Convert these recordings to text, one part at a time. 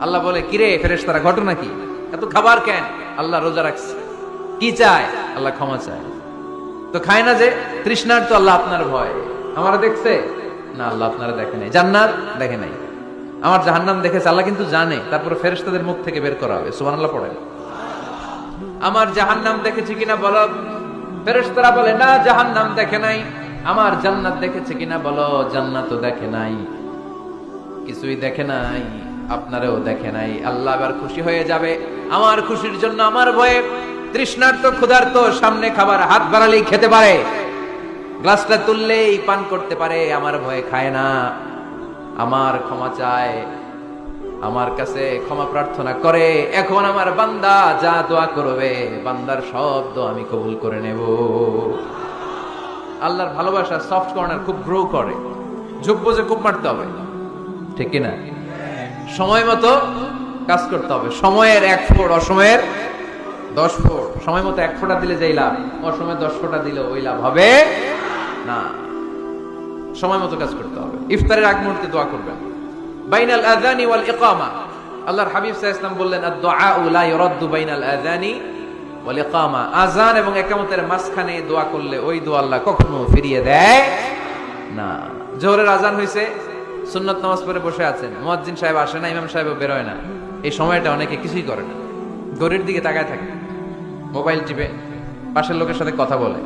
আল্লাহ বলে, কিরে ফেরেশতারা, ঘটনা কি? এত খাবার কেন? আল্লাহ রোজা রাখছে। কি চায়? আল্লাহ ক্ষমা চায়। তো খায় না যে তৃষ্ণার, তো আল্লাহ আপনার ভয়। আমারা দেখছে না, আল্লাহ আপনারা দেখে নাই। জান্নাত দেখে নাই, আমার জাহান্নাম দেখেছে আল্লাহ কিন্তু জানে। তারপরে ফেরেশতাদের মুখ থেকে বের করা হবে। সুবহানাল্লাহ পড়েন। আমার জাহান্নাম দেখেছি কিনা বলো। ফেরেশতারা বলে, না জাহান্নাম দেখে নাই। আমার জান্নাত দেখেছে কিনা বলো। জান্নাতও দেখে নাই, কিছুই দেখে নাই, আপনারও দেখে নাই। আল্লাহ এবার খুশি হয়ে যাবে। আমার খুশির জন্য আমার ভয়ে তৃষ্ণার্ত ক্ষুধার্ত সামনে খাবার হাত বাড়ালেই খেতে পারে, গ্লাসটা তুললেই পান করতে পারে, আমার ভয়ে খায় না। আমার ক্ষমা চায়, আমার কাছে ক্ষমা প্রার্থনা করে। এখন আমার বান্দা যা দোয়া করবে, বান্দার সব দোয়া আমি কবুল করে নেব। আল্লাহর ভালোবাসা সফট কর্নার খুব গ্রো করে। যোগ্য যে খুব মারতে হবে, ঠিক কিনা? সময় মতো কাজ করতে হবে। সময়ের 1 ফোঁট, অসময়ের 10 ফোঁট। সময় মতো 1 ফোঁটা দিলে যেই লাভ, অসময়ে 10 ফোঁটা দিলে ওই লাভ হবে না। সময় মতো কাজ করতে হবে। ইফতারের আগ মুহূর্তে দোয়া করবেন। বাইনাল আযানি ওয়াল ইকামা, আল্লাহর হাবিব সাল্লাল্লাহু আলাইহি ওয়াসাল্লাম বললেন, আদ-দুআউ লা ইউরাদ্দু বাইনাল আযানি ওয়াল ইকামা। আযান এবং ইকামতের মাঝখানে দোয়া করলে ওই দোয়া আল্লাহ কখনো ফিরিয়ে দেয় না। জোহরের আযান হইছে, সুন্নাত নামাজ পড়ে বসে আছেন, মুয়াজ্জিন সাহেব আসে না, ইমাম সাহেবও বের হয় না। এই সময়টা অনেকে কিছুই করে না, ঘড়ির দিকে তাকায় থাকে, মোবাইল টিপে, পাশের লোকের সাথে কথা বলে।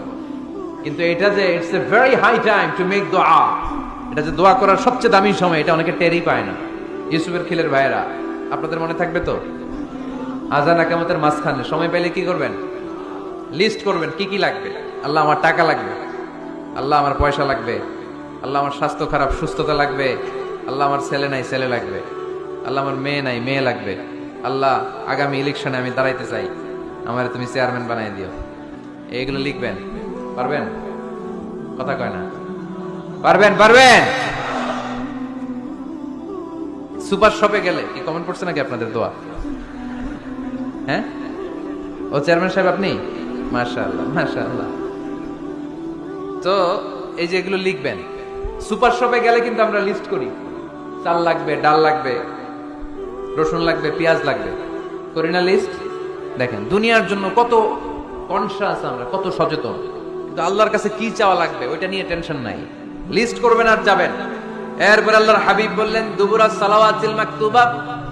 কিন্তু এটা যে it's a very high time to make দোয়া, এটা যে দোয়া করার সবচেয়ে দামি সময়, এটা অনেকে টেরই পায় না। ইউসুফের খিলের ভাইয়েরা, আপনাদের মনে থাকবে তো, আযান ইকামতের মাঝখানে সময় পেলে কি করবেন? লিস্ট করবেন কি কি লাগবে। আল্লাহ আমার টাকা লাগবে, আল্লাহ আমার পয়সা লাগবে, আল্লাহ আমার স্বাস্থ্য খারাপ, সুস্থতা লাগবে, আল্লাহ আমার ছেলে নাই, ছেলে লাগবে, আল্লাহ আমার মেয়ে নাই, মেয়ে লাগবে, আল্লাহ আগামী ইলেকশনে আমি দাঁড়াইতে চাই, আমার তুমি চেয়ারম্যান বানাই দিও। এইগুলো লিখবেন। পারবেন? কথা কয় না। পারবেন? পারবেন? সুপার শপে গেলে কি কমেন্ট পড়ছে নাকি আপনাদের দোয়া? হ্যাঁ, ও চেয়ারম্যান সাহেব আপনি? মাশাআল্লাহ, মাশাআল্লাহ। তো এই যে এগুলো লিখবেন। সুপার শপে গেলে কিন্তু আমরা লিস্ট করি, চাল লাগবে, ডাল লাগবে, রসুন লাগবে, পেঁয়াজ লাগবে, করি না লিস্ট? দেখেন দুনিয়ার জন্য কত কনশাস আমরা, কত সচেতন। কিন্তু আল্লাহর কাছে কি চাওয়া লাগবে ওইটা নিয়ে টেনশন নাই। লিস্ট করবেন আর যাবেন। এরপর আল্লাহর হাবিব বললেন, দুবুরা সালাওয়াতিল মাকতুবা,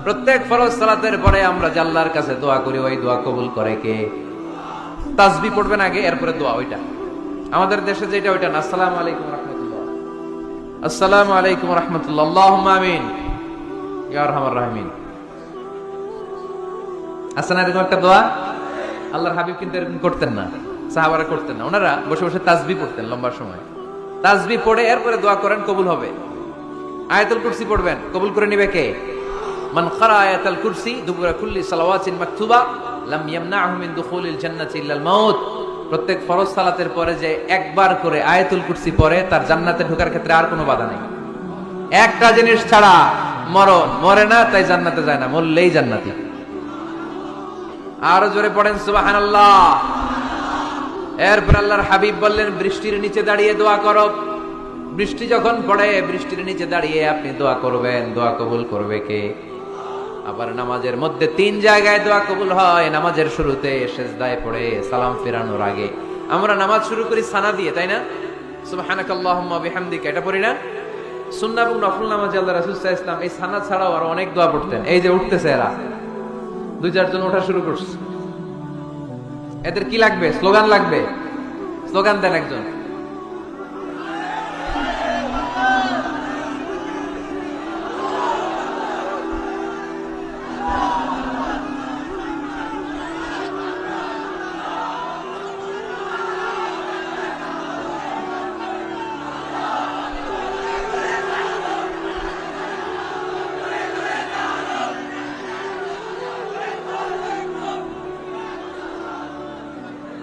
প্রত্যেক ফরজ সালাতের পরে আমরা যে আল্লাহর কাছে দোয়া করি, ওই দোয়া কবুল করে কে? তাসবিহ পড়বেন আগে, এরপরে দোয়া। ওইটা আমাদের দেশে যেটা, ওইটা না। আসসালামু আলাইকুম রাহমাতুল্লাহ, আসসালামু আলাইকুম রাহমাতুল্লাহ, আল্লাহুম্মা আমিন ইয়া আরহামার রাহিমিন। আসলে এরকম একটা দোয়া আল্লাহর হাবিব কিন্তু এরকম করতেন না, সাহাবারা করতেন না। ওনারা বসে বসে তাসবিহ পড়তেন লম্বা সময়। তাসবিহ পড়ে এরপরে দোয়া করেন, কবুল হবে। আয়াতুল কুরসি পড়বেন, কবুল করে নিবে কে? মান ক্বারা আয়াতুল কুরসি দুবুরা কুল্লি সালাওয়াতিন মাকতুবা লাম ইয়ামনাহু মিন দুখুলিল জান্নাতি ইল্লাল মাউত। প্রত্যেক ফরজ সালাতের পরে যে একবার করে আয়াতুল কুরসি পড়ে, তার জান্নাতে ঢোকার ক্ষেত্রে আর কোনো বাধা নেই। একটা জিনিস ছাড়া, মরণ। মরে না তাই জান্নাতে যায় না, মরলেই জান্নাতি। আরো জোরে পড়েন সুবহানাল্লাহ। এরপর আল্লাহর হাবিব বললেন, বৃষ্টির নিচে দাঁড়িয়ে দোয়া করো। বৃষ্টি যখন পড়ে, বৃষ্টির নিচে দাঁড়িয়ে আপনি দোয়া করবেন, দোয়া কবুল করবে কে? আবার নামাজের মধ্যে 3 জায়গায় দোয়া কবুল হয়। নামাজের শুরুতে, সিজদায় পড়ে, সালাম ফেরানোর আগে। আমরা নামাজ শুরু করি সানা দিয়ে, তাই না? সুবহানাকাল্লাহুম্মা বিহামদিকা, এটা পড়ি না? সুন্নাহ এবং নফল নামাজে আল্লাহ রাসূল সাল্লাল্লাহু আলাইহি ওয়াসাল্লাম এই সানা ছাড়াও আরো অনেক দোয়া পড়তেন। এই যে উঠতেছে এরা, 2-4 জন ওঠা শুরু করছে। এদের কি লাগবে? স্লোগান লাগবে। স্লোগান দেন একজন।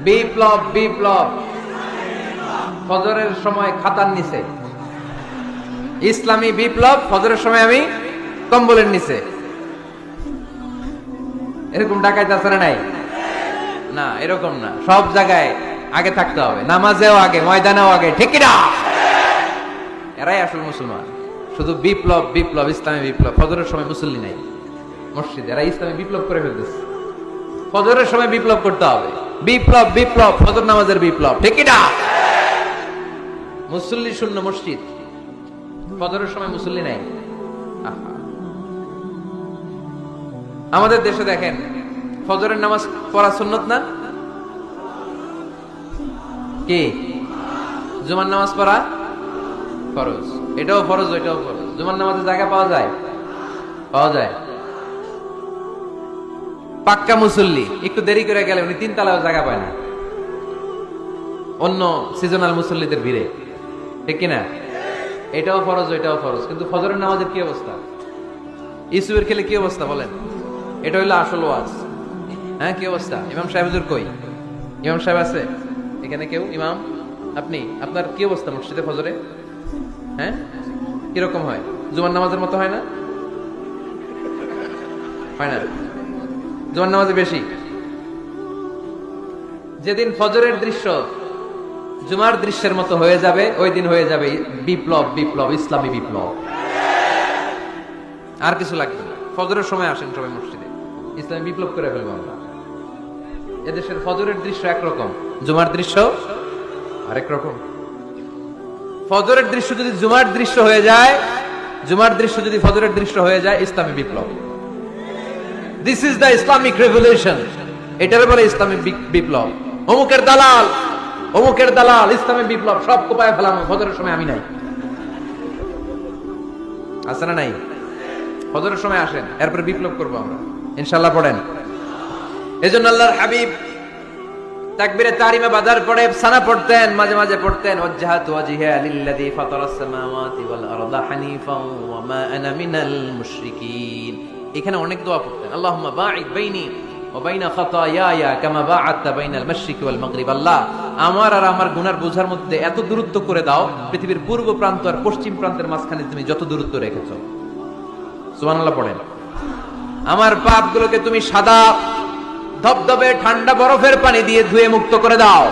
বিপ্লব, বিপ্লব। ফজরের সময় খাতার নিচে, ইসলামী বিপ্লব। ফজরের সময় আমি কম্বলের নিচে। এরকম ডাকাইত আছে না নাই? না, এরকম না। সব জায়গায় আগে থাকতে হবে, নামাজেও আগে, ময়দানেও আগে, ঠিক না? এরাই আসল মুসলমান। শুধু বিপ্লব, বিপ্লব, ইসলামী বিপ্লব। ফজরের সময় মুসল্লি নাই। মসজিদে, এরা ইসলামে বিপ্লব করে ফেলতেছে। ফজরের সময় বিপ্লব করতে হবে, বিপ্লব বিপ্লব, ফজর নামাজের বিপ্লব, ঠিক না? মুসল্লি শূন্য মসজিদ, ফজরের সময় মুসল্লি নাই। আমাদের দেশে দেখেন, ফজরের নামাজ পড়া সুন্নত না? কি জুমার নামাজ পড়া ফরজ? এটাও ফরজ, ওইটাও ফরজ। জুমার নামাজের জায়গা পাওয়া যায়? পাওয়া যায়। পাক্কা মুসল্লি একটু দেরি করে গেলে উনি 3 তলায় জায়গা পায় না, অন্য সিজনাল মুসল্লিদের ভিড়ে, ঠিক কিনা? এটাও ফরজ, ওইটাও ফরজ। কিন্তু ফজরের নামাজের কি অবস্থা? ইসুবের খেলে কি অবস্থা বলেন? এটা হইলো আসল ওয়াজ। হ্যাঁ, কি অবস্থা? ইমাম সাহেব হুজুর কই? ইমাম সাহেব আছে এখানে? কেউ? ইমাম আপনি, আপনার কি অবস্থা মসজিদে ফজরে? হ্যাঁ, কিরকম হয়? জুমার নামাজের মতো হয় না? হয় না? জুমার নামাজে বেশি। যেদিন ফজরের দৃশ্য জুমার দৃশ্যের মতো হয়ে যাবে, ওই দিন হয়ে যাবে বিপ্লব, বিপ্লব, ইসলামী বিপ্লব। আর কিছু লাগবে না। ফজরের সময় আসেন সবাই মসজিদে, ইসলামী বিপ্লব করে ফেলবো আমরা। এদেশের ফজরের দৃশ্য একরকম, জুমার দৃশ্য আরেক রকম। ফজরের দৃশ্য যদি জুমার দৃশ্য হয়ে যায়, জুমার দৃশ্য যদি ফজরের দৃশ্য হয়ে যায়, ইসলামী বিপ্লব। This is the Islamic revolution. এটার বলে ইসলামী বিপ্লব। অমুকের দালাল, অমুকের দালাল, ইসলামী বিপ্লব সব কোপায় ফেলাম। ফজরের সময় আমি নাই, আছে না নাই? ফজরের সময় আসেন, এরপরে বিপ্লব করবো আমরা ইনশাআল্লাহ। পড়েন। এজন্য আল্লাহর হাবিব তাকবীরে তাহরিমা বাজার পড়ে সানা পড়তেন, মাঝে মাঝে পড়তেন ওয়াজহাতু ওয়াজহিয়া লিল্লাযী ফাতারাস সামাওয়াতি ওয়াল আরদা হানিফাও ওয়া মা আনা মিনাল মুশরিকিন। এখানে অনেক দোয়া পড়তেন। আল্লাহুম্মা বাঈদ বাইনি ওয়া বাইনা খাতায়ায়া কামা বাআদতা বাইনাল মাশরিকি ওয়াল মাগরিব। আল্লাহ, আমার আর আমার গুনার বোঝার মধ্যে এত দূরত্ব করে দাও, পৃথিবীর পূর্ব প্রান্ত আর পশ্চিম প্রান্তের মাঝখানে তুমি যত দূরত্ব রেখেছো। সুবহানাল্লাহ পড়েন। আমার পাপগুলোকে তুমি সাদা ধবধবে ঠান্ডা বরফের পানি দিয়ে ধুয়ে মুক্ত করে দাও।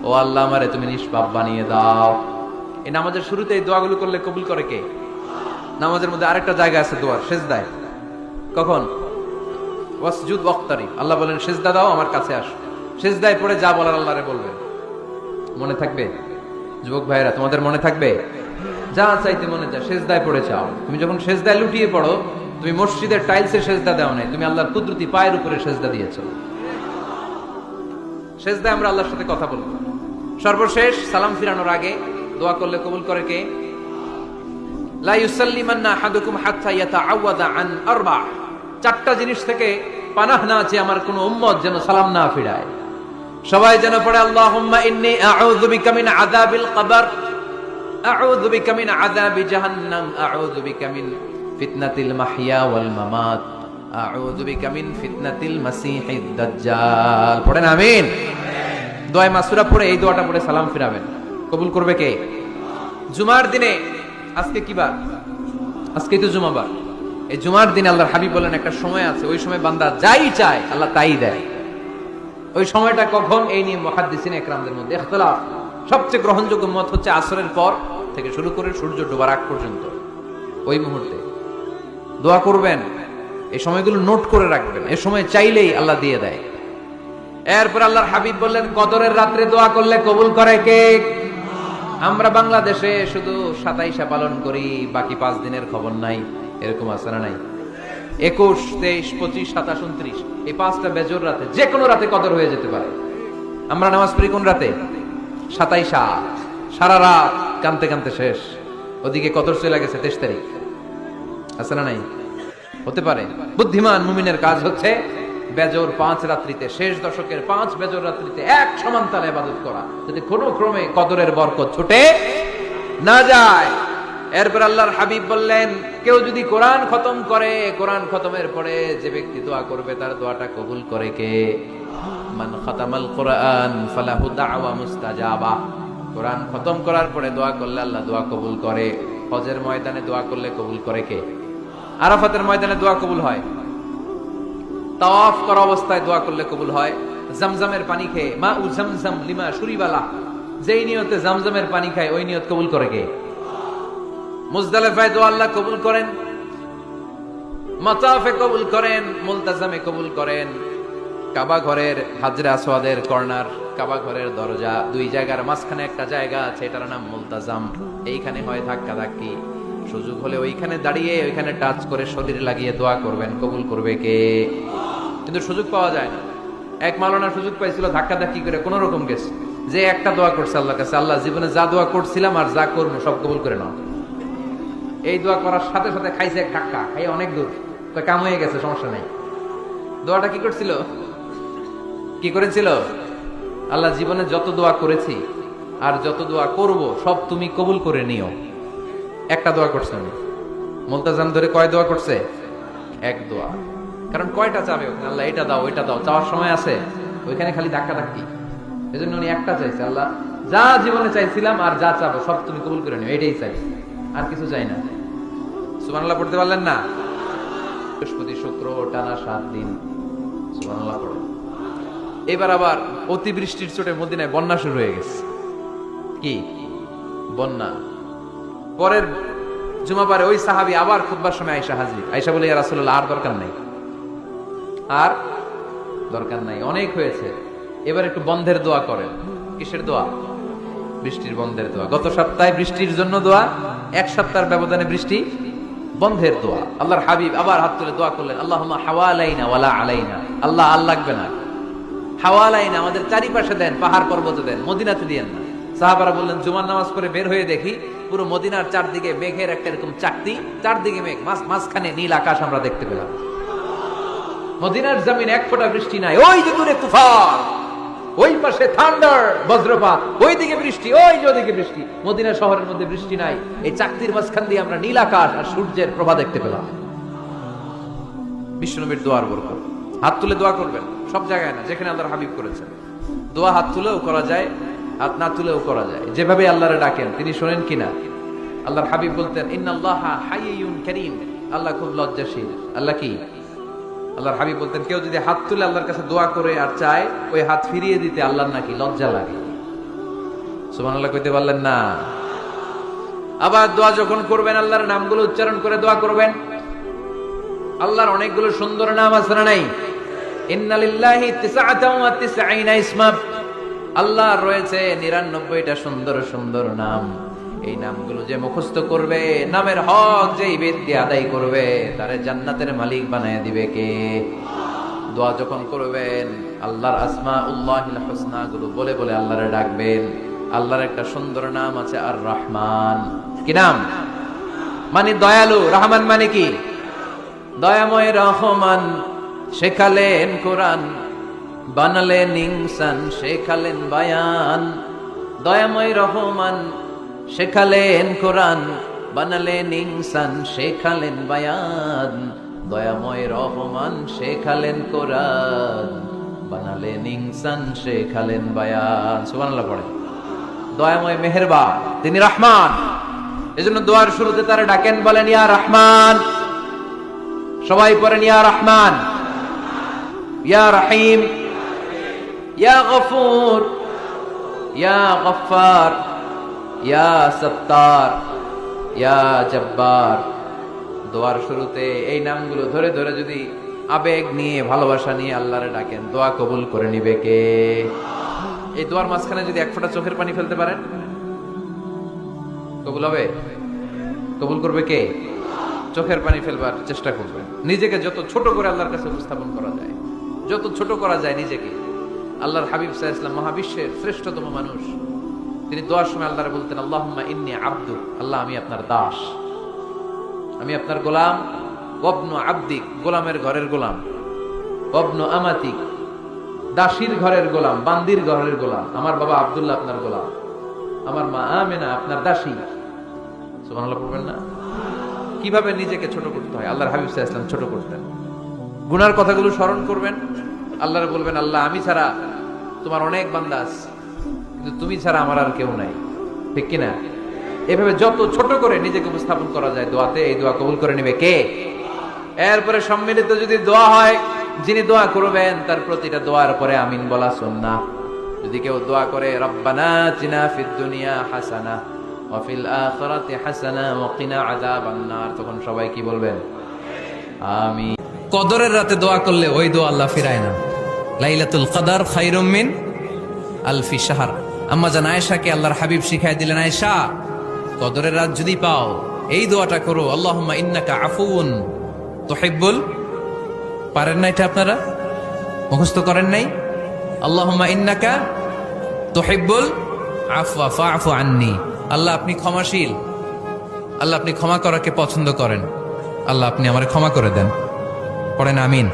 ও আল্লাহ, আমারে তুমি নিষ্পাপ বানিয়ে দাও। এই নামাজের শুরুতে এই দোয়াগুলো করলে কবুল করে কে? নামাজের মধ্যে আরেকটা জায়গা আছে দোয়ার, সেজদায়। কখন? ওয়াসজুদ ওয়াক্তারিব। আল্লাহ বলেন সেজদা দাও, আমার কাছে আসো। সেজদায় পড়ে যা বলার আল্লাহরে বলবেন। মনে থাকবে? যুবক ভাইরা, তোমাদের মনে থাকবে? যা চাইতে মনে যা সেজদায় পড়ে চাও। তুমি যখন সেজদায় লুটিয়ে পড়ো, তুমি মসজিদের টাইলসে সেজদা দাও নাই, তুমি আল্লাহর কুদরতি পায়ের উপরে সেজদা দিয়েছো। সেজদায় আমরা আল্লাহর সাথে কথা বলবো। সর্বশেষ সালাম ফিরানোর আগে দোয়া করলে কবুল করে কে? লা ইউসাল্লিমান্না আহাদুকুম হাত্তা ইয়াতাআওয়াদা আন আরবা। 4টা জিনিস থেকে পানাহ না আছে আমার কোন উম্মত যেন সালাম না ফিরায়। সবাই যেন পড়ে আল্লাহুম্মা ইন্নী আউযু বিকা মিন আযাবিল কবর, আউযু বিকা মিন আযাবি জাহান্নাম, আউযু বিকা মিন ফিতনাতিল মাহইয়া ওয়াল মামাত, আউযু বিকা মিন ফিতনাতিল মাসিহিদ দাজ্জাল। পড়েন আমিন। দোয়া মাসুরা পড়ে এই দোয়াটা পড়ে সালাম ফিরাবেন। কবুল করবে কে? জুমার দিনে, আজকে কি বার? আজকে তো জুমাবার। এই জুমার দিনে আল্লাহর হাবিব বলেন একটা সময় আছে, ওই সময় বান্দা যাই চায় আল্লাহ তাই দেয়। ওই সময়টা কখন? এই নিয়ে মুহাদ্দিসিন ইকরামদের মধ্যে ইখতিলাফ। সবচেয়ে গ্রহণযোগ্য মত হচ্ছে আসরের পর থেকে শুরু করে সূর্য ডোবার আগ পর্যন্ত। ওই মুহূর্তে দোয়া করবেন, এই সময়গুলো নোট করে রাখবেন। এই সময় চাইলেই আল্লাহ দিয়ে দেয়। এরপর আল্লাহর হাবিব বললেন কদরের রাত্রে দোয়া করলে কবুল করে কে? আমরা বাংলাদেশে শুধু 27 পালন করি, বাকি 5 দিনের খবর নাই। এরকম আছে না নাই? 21, 23, 25, 27, 29 এই 5টা বেজোর রাতে, যে কোনো রাতে কদর হয়ে যেতে পারে। আমরা নামাজ পড়ি কোন রাতে? 27। সারা রাত কানতে কানতে শেষ, ওদিকে কদর চলে গেছে 23 তারিখ। আছে না নাই? হতে পারে। বুদ্ধিমান মুমিনের কাজ হচ্ছে বেজোর 5 রাত্রিতে, শেষ দশকের 5 বেজোর রাত্রিতে এক সমান তালে ইবাদত করা, যদি কোনো ক্রমে কদরের বরকত ছুটে না যায়। এরপর আল্লাহর হাবিব বললেন কেউ যদি কোরআন খতম করে, কোরআন খতমের পরে যে ব্যক্তি দোয়া করবে তার দোয়াটা কবুল করে কে? মান খাতামাল কোরআন ফালাহু দাওয়া মুস্তাজাবা। কোরআন খতম করার পরে দোয়া করলে আল্লাহ দোয়া কবুল করে। হজের ময়দানে দোয়া করলে কবুল করে কে? আরাফাতের ময়দানে দোয়া কবুল হয়। তাওয়াফ করা অবস্থায় দোয়া করলে কবুল হয়। জামজামের পানি খেয়ে, মা উ জামজাম লিমা শুরিবালা, যেই নিয়তে জামজামের পানি খায় ওই নিয়ত কবুল করে কে? মুজদালিফায় দোয়া আল্লাহ কবুল করেন। মাতাফে কবুল করেন, মুলতাজামে কবুল করেন। কাবা ঘরের হাজরে আসওয়াদের কর্নার, কাবা ঘরের দরজা, দুই জায়গার মাঝখানে একটা জায়গা আছে, এটার নাম মুলতাজাম। এইখানে হয় ধাক্কা ধাক্কি, সুযোগ হলে ওইখানে দাঁড়িয়ে ওইখানে টাচ করে শরীর লাগিয়ে দোয়া করবেন, কবুল করবে কে? কিন্তু সুযোগ পাওয়া যায় না। এক মাওলানা সুযোগ পাইছিল, ধাক্কা ধাক্কি করে কোন রকম গেছে, যে একটা দোয়া করছে আল্লাহর কাছে, আল্লাহ জীবনে যা দোয়া করছিলাম আর যা করবো সব কবুল করে নাও। এই দোয়া করার সাথে সাথে খাইছে এক ধাক্কা, খাই অনেক দূর, তো কাম হয়ে গেছে, সমস্যা নাই। দোয়াটা কি করছিল? কি করেছিল? আল্লাহ জীবনে যত দোয়া করেছি আর যত দোয়া করব সব তুমি কবুল করে নিও। একটা দোয়া করছে না, মুলতাজাম ধরে কয় দোয়া করছে? এক দোয়া। কারণ কয়টা চাবে ওখানে? আল্লাহ এটা দাও ওইটা দাও, চাওয়ার সময় আছে? ওইখানে খালি ধাক্কা ধাক্কি। এজন্য উনি একটা চাইছে, আল্লাহ যা জীবনে চাইছিলাম আর যা চাবো সব তুমি কবুল করে নিও, এটাই চাই, আর কিছু চাই না। সুবহানাল্লাহ পড়তে পারলেন না? বৃহস্পতি শুক্র টানা 7 দিন সুবহানাল্লাহ পড়ে। এবার আবার অতিবৃষ্টির চোটে মদিনায় বন্যা শুরু হয়ে গেছে। কি বন্যা? পরের জুমাবারে ওই সাহাবী আবার খুতবার সময় আয়েশা হাজির, আয়েশা বলে, ইয়া রাসূলুল্লাহ আর দরকার নাই, আর দরকার নাই, অনেক হয়েছে, এবার একটু বন্ধের দোয়া করেন। কিসের দোয়া? বৃষ্টির বন্ধের দোয়া। গত সপ্তাহে বৃষ্টির জন্য দোয়া, এক সপ্তাহের ব্যবধানে বৃষ্টি বন্ধের দোয়া। আল্লাহর হাবিব আবার হাত তুলে দোয়া করলেন, আল্লাহুম্মা হাওয়ালাইনা ওয়ালা আলাইনা। আল্লাহ আর লাগবে না, হাওয়ালাইনা আমাদের চারিপাশে দেন, পাহাড় পর্বতে দেন, মদিনাতে দিয়েন না। সাহাবারা বললেন, জুমার নামাজ করে বের হয়ে দেখি পুরো মদিনার চারদিকে মেঘের একটা এরকম চাকতি, চারদিকে মেঘ, মাঝখানে নীল আকাশ আমরা দেখতে পেলাম। মদিনার জমিন এক ফোঁটা বৃষ্টি নাই। ওই যে দূরে তুফান, ওই পাশে থান্ডার বজ্রপাত, ওইদিকে বৃষ্টি, ওই যে ওদিকে বৃষ্টি। মদিনা শহরের মধ্যে বৃষ্টি নাই, এই চাকতির মাঝখান দিয়ে আমরা নীল আকাশ আর সূর্যের প্রভা দেখতে পেলাম। বিশ্বনবীর দোয়ার বরকত। হাত তুলে দোয়া করবেন, সব জায়গায় না, যেখানে আল্লাহর হাবিব করেছেন। দোয়া হাত তুলেও করা যায়, হাত না তুলেও করা যায়, যেভাবে আল্লাহরে ডাকেন তিনি শোনেন কিনা। আল্লাহর হাবিব বলতেন, ইন্নাল্লাহা হাইয়ুন কারীম, আল্লাহ খুব লজ্জাশীল। আল্লাহ কি? আল্লাহর হাবিব বলতেন, কেউ যদি হাত তুলে আল্লাহর কাছে দোয়া করে আর চায়, ওই হাত ফিরিয়ে দিতে আল্লাহর নাকি লজ্জা লাগে। সুবহানাল্লাহ কইতে পারলেন না? আবার দোয়া যখন করবেন আল্লাহর নামগুলো উচ্চারণ করে দোয়া করবেন। আল্লাহর অনেকগুলো সুন্দর নাম আছে না নাই? ইন্না লিল্লাহি 99 ইসমা, আল্লাহর রয়েছে 99টা সুন্দর সুন্দর নাম। এই নামগুলো যে মুখস্থ করবে, নামের হক যেই ব্যক্তি আদায় করবে, তারে জান্নাতের মালিক বানায় দিবে কে? দোয়া যখন করবেন আল্লাহর আসমাউল্লাহিল হুসনা গুলো বলে বলে আল্লাহরে ডাকবেন। আল্লাহর একটা সুন্দর নাম আছে আর রহমান। কি নাম? মানে দয়ালু। রহমান মানে কি? দয়াময় রহমান শেখালেন কোরআন, বানালেন ইনসান শেখালেন বায়ান। দয়াময় রহমান শেখালেন কোরআন, বানালেন ইনসান শেখালেন বায়ান। দয়াময় রহমান শেখালেন কোরআন, বানালেন ইনসান শেখালেন বায়ান। সুবহানাল্লাহ পড়ে। দয়াময় মেহেরবান, তিনি রহমান। এজন্য দোয়ার শুরুতে তারা ডাকেন, বলেন ইয়া রহমান। সবাই পড়েন ইয়া রহমান, ইয়া রহিম, ইয়া গফুর, ইয়া গফফার, ইয়া সত্তার, ইয়া জব্বার। দোয়ার শুরুতে এই নামগুলো ধরে ধরে যদি আবেগ নিয়ে ভালোবাসা নিয়ে আল্লাহরে ডাকেন, দোয়া কবুল করে নিবে কে? এই দোয়ার মাঝখানে যদি এক ফোঁটা চোখের পানি ফেলতে পারেন, কবুল হবে? কবুল করবে কে? চোখের পানি ফেলবার চেষ্টা করবেন। নিজেকে যত ছোট করে আল্লাহর কাছে উপস্থাপন করা যায়, যত ছোট করা যায় নিজেকে। আল্লাহর হাবিব সাল্লাল্লাহু আলাইহি ওয়াসাল্লাম মহাবিশ্বের শ্রেষ্ঠতম মানুষ, তিনি দোয়ার সময় আল্লাহরে বলতেন, আল্লাহুম্মা ইন্নী আবদুক, আল্লাহ আমি আপনার দাস, আমি আপনার গোলাম। ওয়াবনু আবদিক, গোলামের ঘরের গোলাম। ওয়াবনু আমাতিক, দাসীর ঘরের গোলাম, বান্দির ঘরের গোলাম। আমার বাবা আব্দুল্লাহ আপনার গোলাম, আমার মা আমেনা আপনার দাসী। সুবহানাল্লাহ পড়বেন না? কিভাবে নিজেকে ছোট করতে হয় আল্লাহর হাবিব সাল্লাল্লাহু আলাইহি ওয়াসাল্লাম ছোট করতেন। গুনার কথাগুলো স্মরণ করবেন, আল্লাহরে বলবেন, আল্লাহ আমি ছাড়া তোমার অনেক বান্দা আছে, কিন্তু তুমি ছাড়া আমার আর কেউ নাই। ঠিক কিনা? এভাবে যত ছোট করে নিজেকে উপস্থাপন করা যায় দোয়াতে, এই দোয়া কবুল করে নেবে কে? এরপরে সম্মিলিত যদি দোয়া হয়, যিনি দোয়া করবেন তার প্রতিটা দোয়ার পরে আমিন বলা সুন্নাহ। যদি কেউ দোয়া করে রব্বানা আতিনা ফিদ দুনিয়া হাসানা ওয়া ফিল আখিরাতি হাসানা ওয়া কিনা আযাবান নার, তখন সবাই কি বলবেন? আমি কদরের রাতে দোয়া করলে ওই দোয়া আল্লাহ ফিরায় না। লাইলাতুল কদর খায়রুম মিন আলফি শাহর। আম্মা জান আয়েশাকে আল্লাহর হাবিব শিখাই দিলেন, আয়েশা কদরের রাত যদি পাও এই দোয়াটা করো, আল্লাহুম্মা ইন্নাকা আফুউন তুহিব্বুল, পারেন না এটা আপনারা মুখস্থ করেন নাই? আল্লাহুম্মা ইন্নাকা তুহিব্বুল আফওয়া ফাআফু আন্নি। আল্লাহ আপনি ক্ষমাশীল, আল্লাহ আপনি ক্ষমা করাকে পছন্দ করেন, আল্লাহ আপনি আমারে ক্ষমা করে দেন। পড়েন আমিন।